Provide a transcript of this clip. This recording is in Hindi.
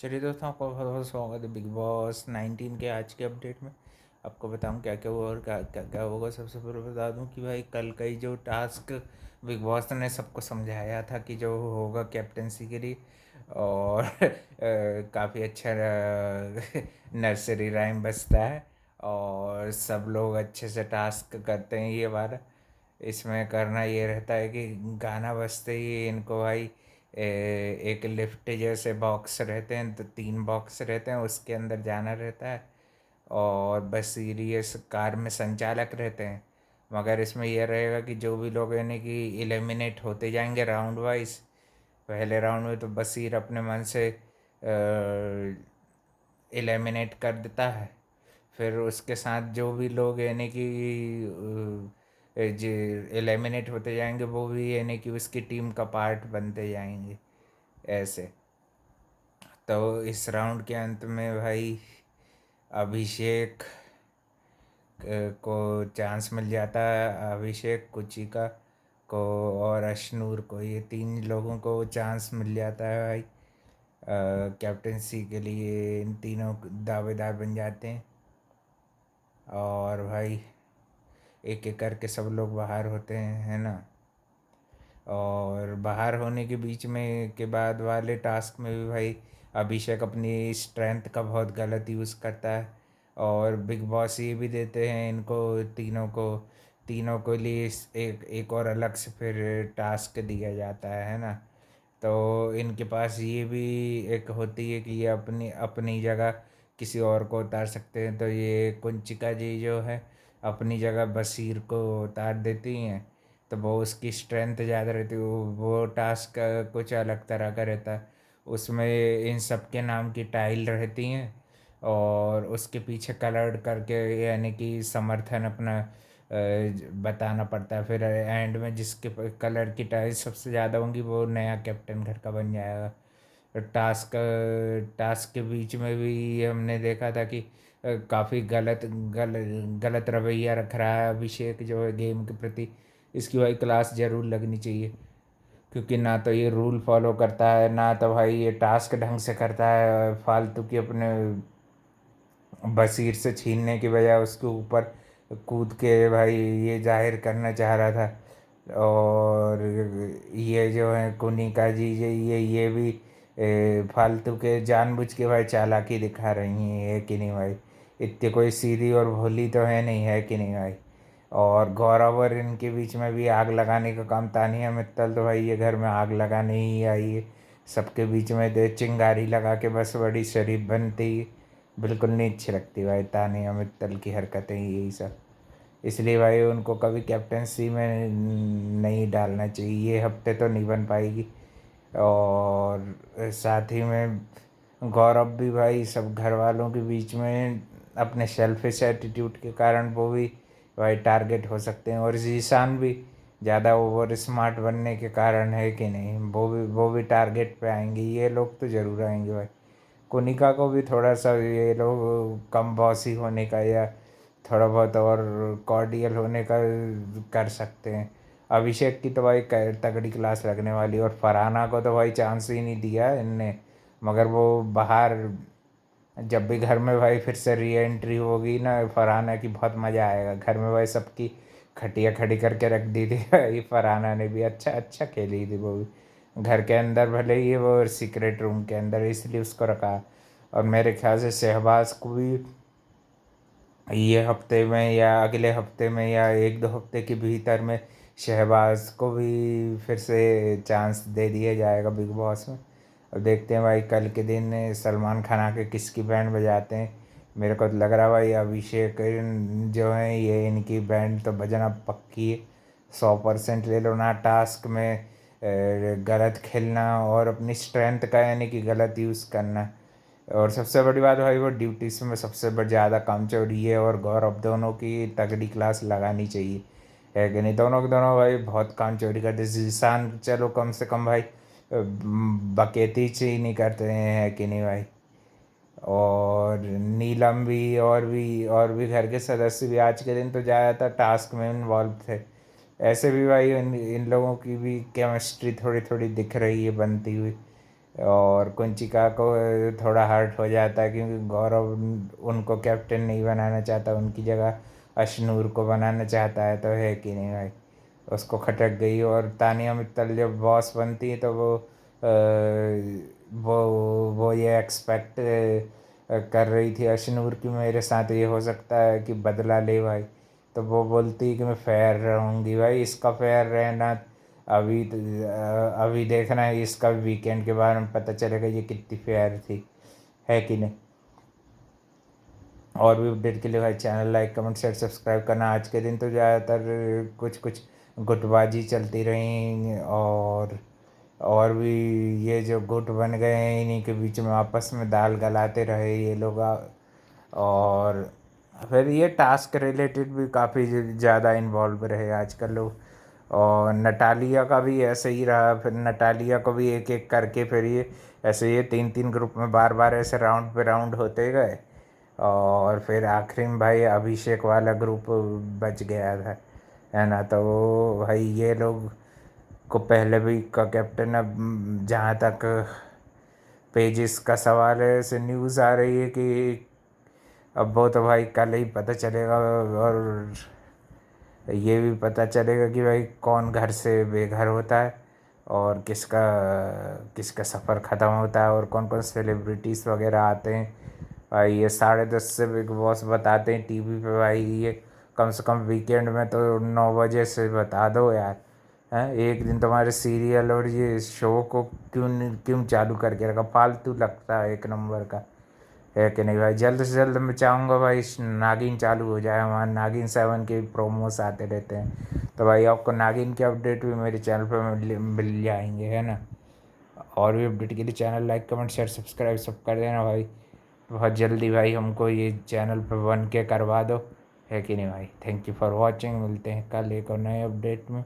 चलिए दोस्तों, आपका बहुत बहुत स्वागत है बिग बॉस 19 के आज के अपडेट में। आपको बताऊं क्या क्या हुआ और क्या क्या क्या होगा। सबसे पहले बता दूं कि भाई कल का ही जो टास्क बिग बॉस ने सबको समझाया था कि जो होगा कैप्टेंसी के लिए, और काफ़ी अच्छा नर्सरी राइम बजता है और सब लोग अच्छे से टास्क करते हैं। ये बार इसमें करना ये रहता है कि गाना बजते ही इनको भाई एक लिफ्ट जैसे बॉक्स रहते हैं, तो 3 बॉक्स रहते हैं, उसके अंदर जाना रहता है। और बस सीरियस कार में संचालक रहते हैं। मगर इसमें यह रहेगा कि जो भी लोग यानी कि एलिमिनेट होते जाएंगे राउंड वाइज। पहले राउंड में तो बसीर अपने मन से एलिमिनेट कर देता है। फिर उसके साथ जो भी लोग यानी कि जो एलिमिनेट होते जाएंगे वो भी यानी कि उसकी टीम का पार्ट बनते जाएंगे ऐसे। तो इस राउंड के अंत में भाई अभिषेक को चांस मिल जाता है, अभिषेक, कुचिका को और अशनूर को, ये 3 लोगों को चांस मिल जाता है भाई कैप्टेंसी के लिए। इन तीनों दावेदार बन जाते हैं और भाई एक एक करके सब लोग बाहर होते हैं, है ना। और बाहर होने के बीच में के बाद वाले टास्क में भी भाई अभिषेक अपनी स्ट्रेंथ का बहुत गलत यूज़ करता है। और बिग बॉस ये भी देते हैं इनको तीनों को लिए एक एक और अलग से फिर टास्क दिया जाता है ना। तो इनके पास ये भी एक होती है कि ये अपनी अपनी जगह किसी और को उतार सकते हैं। तो ये कुंचिका जी जो है अपनी जगह बसीर को उतार देती हैं। तो वो उसकी स्ट्रेंथ ज़्यादा रहती है, वो टास्क कुछ अलग तरह का रहता है। उसमें इन सब के नाम की टाइल रहती हैं और उसके पीछे कलर्ड करके यानी कि समर्थन अपना बताना पड़ता है। फिर एंड में जिसके कलर की टाइल्स सबसे ज़्यादा होंगी वो नया कैप्टन घर का बन जाएगा। तो टास्क के बीच में भी हमने देखा था कि काफ़ी गलत रवैया रख रहा है अभिषेक जो है गेम के प्रति। इसकी भाई क्लास ज़रूर लगनी चाहिए, क्योंकि ना तो ये रूल फॉलो करता है, ना तो भाई ये टास्क ढंग से करता है। फालतू की अपने बसीर से छीनने की बजाय उसके ऊपर कूद के भाई ये जाहिर करना चाह रहा था। और ये जो है कुनिका जी, ये भी फालतू के जानबूझ के भाई चालाकी दिखा रही हैं, है कि नहीं भाई। इतनी कोई सीधी और भोली तो है नहीं, है कि नहीं भाई। और गौरव और इनके बीच में भी आग लगाने का काम। तानिया मित्तल तो भाई ये घर में आग लगाने ही आई है, सबके बीच में दे चिंगारी लगा के बस बड़ी शरीफ बनती। बिल्कुल नहीं अच्छी लगती भाई तानिया मित्तल की हरकतें यही सब। इसलिए भाई उनको कभी कैप्टेंसी में नहीं डालना चाहिए, ये हफ्ते तो नहीं बन पाएगी। और साथ ही में गौरव भी भाई सब घर वालों के बीच में अपने सेल्फिश एटीट्यूड के कारण वो भी भाई टारगेट हो सकते हैं। और जीशान भी ज़्यादा ओवर स्मार्ट बनने के कारण, है कि नहीं, वो भी टारगेट पे आएंगे। ये लोग तो ज़रूर आएंगे भाई। कोनिका को भी थोड़ा सा ये लोग कम बॉसी होने का या थोड़ा बहुत और कॉर्डियल होने का कर सकते हैं। अभिषेक की तो भाई तगड़ी क्लास लगने वाली, और फरहाना को तो भाई चांस ही नहीं दिया इनने। मगर वो बाहर जब भी घर में भाई फिर से री एंट्री होगी ना फरहाना की, बहुत मज़ा आएगा। घर में भाई सबकी खटिया खड़ी करके रख दी थी भाई, फरहाना ने भी अच्छा अच्छा खेली थी वो भी। घर के अंदर भले ही वो सीक्रेट रूम के अंदर, इसलिए उसको रखा। और मेरे ख्याल से शहबाज को भी ये हफ्ते में या अगले हफ्ते में या 1-2 हफ्ते के भीतर में शहबाज को भी फिर से चांस दे दिया जाएगा बिग बॉस में। अब देखते हैं भाई कल के दिन सलमान खान आके किसकी बैंड बजाते हैं। मेरे को तो लग रहा है भाई अभिषेक जो है ये इनकी बैंड तो बजना पक्की है। 100% ले लो ना टास्क में गलत खेलना और अपनी स्ट्रेंथ का यानी कि गलत यूज़ करना। और सबसे बड़ी बात भाई वो ड्यूटीज में सबसे ज़्यादा कामचोरी है, और गौरव दोनों की तगड़ी क्लास लगानी चाहिए, है कि नहीं। दोनों के दोनों भाई बहुत कामचोरी करते। जीशान चलो कम से कम भाई बकेती ही नहीं करते हैं, है कि नहीं भाई। और नीलम भी और भी घर के सदस्य भी आज के दिन तो ज़्यादातर टास्क में इन्वॉल्व थे। ऐसे भी भाई इन लोगों की भी केमिस्ट्री थोड़ी थोड़ी दिख रही है बनती हुई। और कुंचिका को थोड़ा हर्ट हो जाता है क्योंकि गौरव उनको कैप्टन नहीं बनाना चाहता, उनकी जगह अशनूर को बनाना चाहता है, तो है कि नहीं भाई। उसको खटक गई। और तानिया मित्तल जब बॉस बनती है तो वो ये एक्सपेक्ट कर रही थी अशनूर की मेरे साथ ये हो सकता है कि बदला ले भाई। तो वो बोलती है कि मैं फेयर रहूँगी भाई। इसका फेयर रहना अभी अभी देखना है, इसका वीकेंड के बारे में पता चलेगा ये कितनी फेयर थी, है कि नहीं। और भी अपडेट के लिए भाई channel like comment share subscribe करना। आज के दिन तो ज़्यादातर कुछ कुछ गुटबाजी चलती रही, और भी ये जो गुट बन गए हैं इन्हीं के बीच में आपस में दाल गलाते रहे ये लोग। और फिर ये टास्क रिलेटेड भी काफ़ी ज़्यादा इन्वॉल्व रहे आजकल लोग। और नटालिया का भी ऐसे ही रहा, फिर नटालिया को भी एक एक करके फिर ये ऐसे ये तीन तीन ग्रुप में बार बार ऐसे राउंड पे राउंड होते गए। और फिर आखिरी में भाई अभिषेक वाला ग्रुप बच गया था, है ना। तो भाई ये लोग को पहले भी का कैप्टन, अब जहाँ तक पेजिस का सवाल है ऐसे न्यूज़ आ रही है कि अब वो तो भाई कल ही पता चलेगा। और ये भी पता चलेगा कि भाई कौन घर से बेघर होता है और किसका किसका सफ़र ख़त्म होता है और कौन कौन सेलिब्रिटीज़ वगैरह आते हैं। भाई ये 10:30 से बिग बॉस बताते हैं टीवी पे भाई। ये कम से कम वीकेंड में तो 9 बजे से बता दो यार। हैं, एक दिन तुम्हारे सीरियल और ये शो को क्यों चालू करके रखा, फालतू लगता है एक नंबर का, है कि नहीं भाई। जल्द से जल्द मैं चाहूँगा भाई नागिन चालू हो जाए। हमारे नागिन 7 के प्रोमोस आते रहते हैं, तो भाई आपको नागिन के अपडेट भी मेरे चैनल पर मिल जाएंगे, है ना। और भी अपडेट के लिए channel like comment share subscribe सब कर देना भाई। बहुत जल्दी भाई हमको ये चैनल पर बन के करवा दो, है कि नहीं भाई। थैंक यू फॉर वॉचिंग, मिलते हैं कल एक और नए अपडेट में।